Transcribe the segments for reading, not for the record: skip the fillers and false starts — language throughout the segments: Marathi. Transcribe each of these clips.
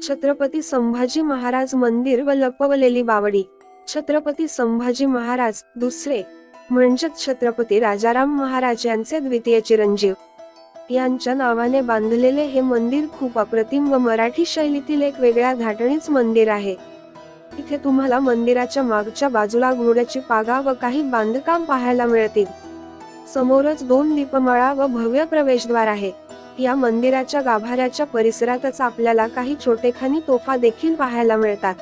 छत्रपती संभाजी महाराज मंदिर व लपवलेली बावडी। छत्रपती संभाजी महाराज दुसरे म्हणजेच छत्रपती राजाराम महाराज यांचे द्वितीय चिरंजीव यांच्या नावाने बांधलेले हे मंदिर खूप अप्रतिम व मराठी शैलीतील एक वेगळ्या धाटणीच मंदिर आहे। इथे तुम्हाला मंदिराच्या मागच्या बाजूला घोड्याची पागा व काही बांधकाम पाहायला मिळतील। समोरच 2 दीपमाळा व भव्य प्रवेशद्वार आहे। या मंदिराच्या गाभाऱ्याच्या परिसरातच आपल्याला काही छोटेखानी तोफा देखील पाहायला मिळतात।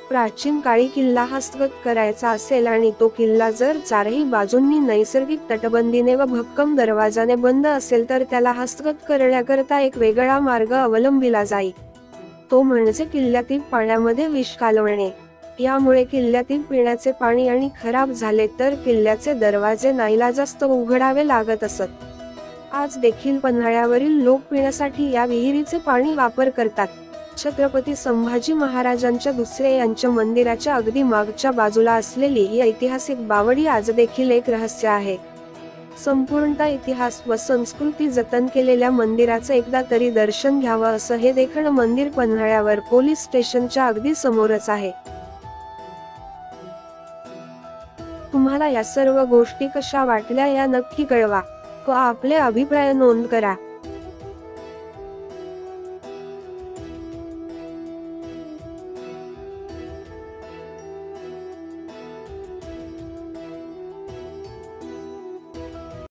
प्राचीन काळी किल्ला हस्तगत करायचा असेल आणि तो किल्ला जर चारही बाजूंनी नैसर्गिक तटबंदीने व भक्कम दरवाजाने बंद असेल तर त्याला हस्तगत करण्याकरता एक वेगळा मार्ग अवलंबिला जाई। तो म्हणजे किल्ल्यातील पाण्यामध्ये विष कालवणे। यामुळे किल्ल्यातील पिण्याचे पाणी आणि खराब झाले तर किल्ल्याचे दरवाजे नाईलाजास्तव उघडावे लागत असत। आज देखील पन्हाळ्यावरील लोक पिण्यासाठी या विहिरीचे पाणी वापर करतात। छत्रपती संभाजी महाराजांच्या दुसरे यांच्या मंदिराच्या अगदी मागच्या बाजूला असलेली ही ऐतिहासिक बावडी आज देखील एक रहस्य आहे। संपूर्णतः इतिहास व संस्कृती जतन केलेल्या मंदिराचं एकदा तरी दर्शन घ्यावं असं हे देखणं मंदिर पन्हाळ्यावर पोलीस स्टेशनच्या अगदी समोरच आहे। तुम्हाला या सर्व गोष्टी कशा वाटल्या या नक्की कळवा व आपले अभिप्राय नोंद करा।